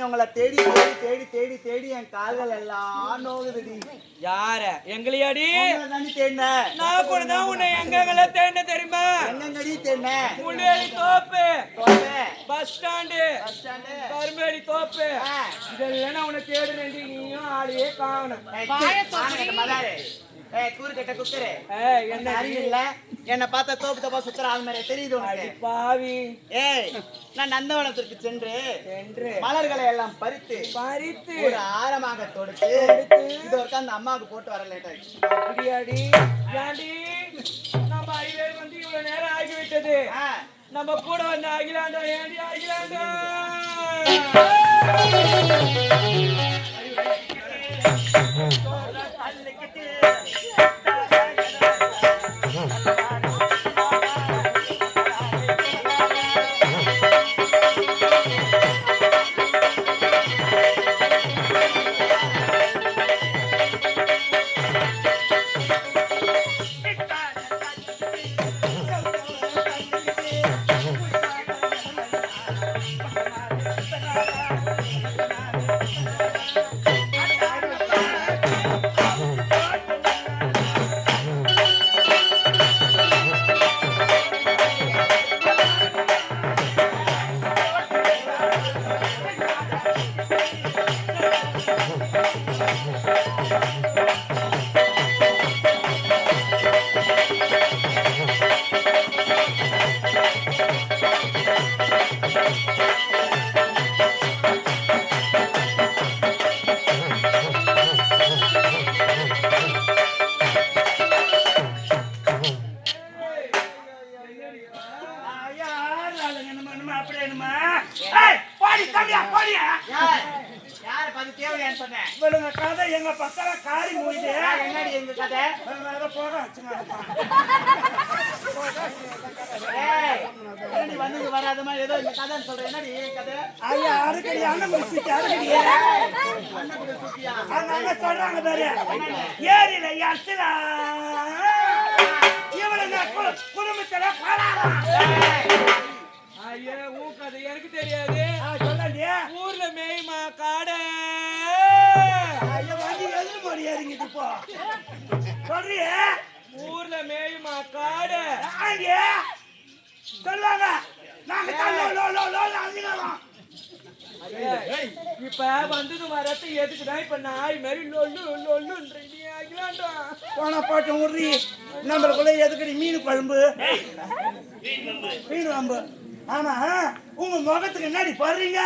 உங்களை தேடி தேடி தேடி தேடி தேடி என் கால்கள் எல்லாம் நோகுதுடி. யார எங்களையாடி தேடின? நான் கூட தான் உன்னை எங்கெங்கெல்லாம் தேடின தெரியுமா? எங்கடி தேடின? முள்ளேரி தோப்பு, பஸ் ஸ்டாண்டு, கரும்பேடி தோப்பு, இதெல்லாம் நான் உன்னை தேடுறேன். நீயும் ஆளையே காணணும். கூறு கட்ட குத்துரு. என்ன அறிவில்ல? என்ன பார்த்தா தோப்பு தோப்பா சுத்துற ஆள் மாதிரி தெரியுது உனக்கு? பாவி. நான் நந்தவனத்திற்கு சென்று மலர்களை எல்லாம் பறித்து ஒரு ஆரமாக தொடுத்து இது வரைக்கும் அந்த அம்மாவுக்கு போட்டு வர லேட் ஆயிடுச்சு. அப்படியாடி? நம்ம ஐவேர் வந்து இவ்வளவு நேரம் ஆகிவிட்டது. நம்ம கூட வந்து அகிலாண்டா ஏண்டி அகிலாண்டா எங்க பக்கத்துல காரி மூடிது. என்னடி எங்க கதை? போக வந்து வராதமா ஏதோ இந்த கதைன்னு சொல்றேன். என்னடி கதை? ஐயா அடிக்கடி அண்ணன் முடிச்சுட்டு அடிக்கடி சொல்றாங்க பாரு, ஏரியில அடிச்சலா இவனுங்க குடும்பத்துல பலாலாம். ஐயா ஊக்கது எனக்கு தெரியாது. சொல்லியா ஊர்ல மேய்மா காடை வந்து எதிர்மொழி இறங்கிட்டு போ சொல்றிய. ஊர்ல ஊர்ல மேயுமா காடு ஆங்கே சொல்லுவாங்க நாங்க தான் லோ லோ லோ லோ அழுகிறோம். இப்ப வந்தது வரத்து எதுக்குதான் இப்ப நாய் மாதிரி லொல்லு லொல்லுன்றீங்க ஆகலாண்டா போன போட்ட உருறி நம்மளுக்குள்ள எதுக்கடி மீன் குழம்பு மீன் குழம்பு. ஆமா உங்க முகத்துக்கு என்னடி போடுறீங்க?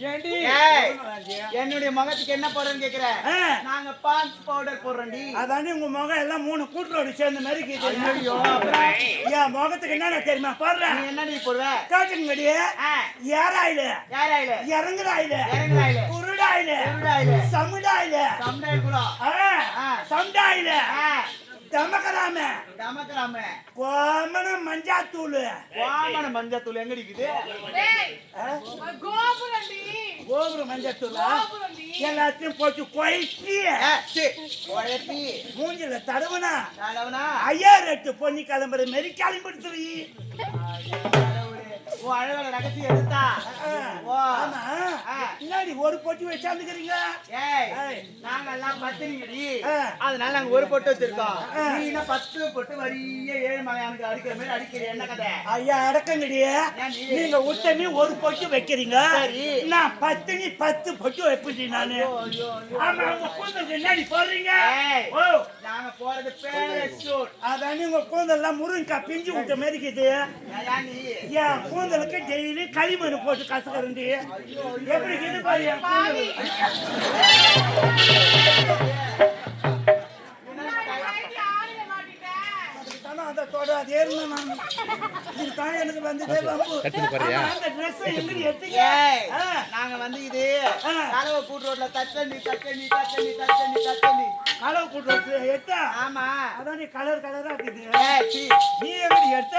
ஏண்டி ஏய், என்னுடைய முகத்துக்கு என்ன போடுறேன்னு கேக்குற? ஆ. நாங்க பான்ஸ் பவுடர் போடுறோம்டி. அதாண்டி உங்க முகம் எல்லாம் 3 கூட்டரோடு சேர்ந்த மாதிரி இருக்குது. ஐயோ, அப்புறம் என் முகத்துக்கு என்னென்ன தெரியுமா போடுறேன்? நீ என்னடி போடுவ? காட்டுங்கடி ஆ, ஏறாயில யார் ஆயில? இறங்குறாயில இறங்குற ஆயில? குருடாயில குருடு ஆயில? சமுடாயில சம்டைல் கூட. சம்டாயில ஆ, தமக்கலாம தமக்கலாமே. கோமன மஞ்சாத்தூள் வாமன மஞ்சத்தூள் எங்க இருக்குது? கோபுர மஞ்சாத்தூள் எல்லாத்தையும் போட்டு குழப்பி சீ, குழப்பி. மூஞ்சில தடவுனா நல்லவனா? 5008 பொண்ணி கிளம்புற மாரி கிளம்பிடுத்துறீ. உன் அழகால ரகசியம் எடுத்தா? ஓ. ஆமா ஆ. முன்னாடி ஒரு பொட்டி வச்சாந்துக்கிறீங்க. ஏய், ஏய். நாங்கெல்லாம் பத்தினிங்கடி. ஆ. அதனால நாங்க ஒரு பொட்டு வச்சிருக்கோம். ஆ. நீ என்ன 10 பொட்டு வரிய 7 மலையானுக்கு அடிக்கிற மாதிரி அடிக்கிற என்ன கதை? ஐயா அடக்கங்கடி, நீங்க உத்தமி ஒரு பொட்டு வைக்கிறீங்க, சரி. நான் பத்தினி 10 பொட்டு வைப்பேன் நானு. ஐயோ, ஆமா உங்க கூந்தலுக்கு என்னடி போடுறீங்க? ஏய், ஓ நாங்க போறது பேரஷூட். அதானே உங்க கூந்தல்லாம் முருங்கக்காய் பிஞ்சு விட்ட மாதிரி இருக்குது. ஏயா நீ? என் கூந்தலுக்கு டெய்லி களிமண் போட்டு கசக்கறண்டி. எப்படி இது பாரு என் கூந்தல். தானே அந்த தொட அது ஏறுனா நான் இது தான் எனக்கு வந்ததே வம்பு. ஆமா, அந்த dress எங்கடி எடுத்தீங்க? ஏய், ஆ. நாங்க வந்து இது ஆ. கலவை கூட்டு ரோட்ல தச்சண்டி. களவு கூட்டு எடுத்தா? ஆமா. அதான் நீ கலர் கலரா இருக்குது. ஏய், சீ. நீ எப்படி எடுத்த?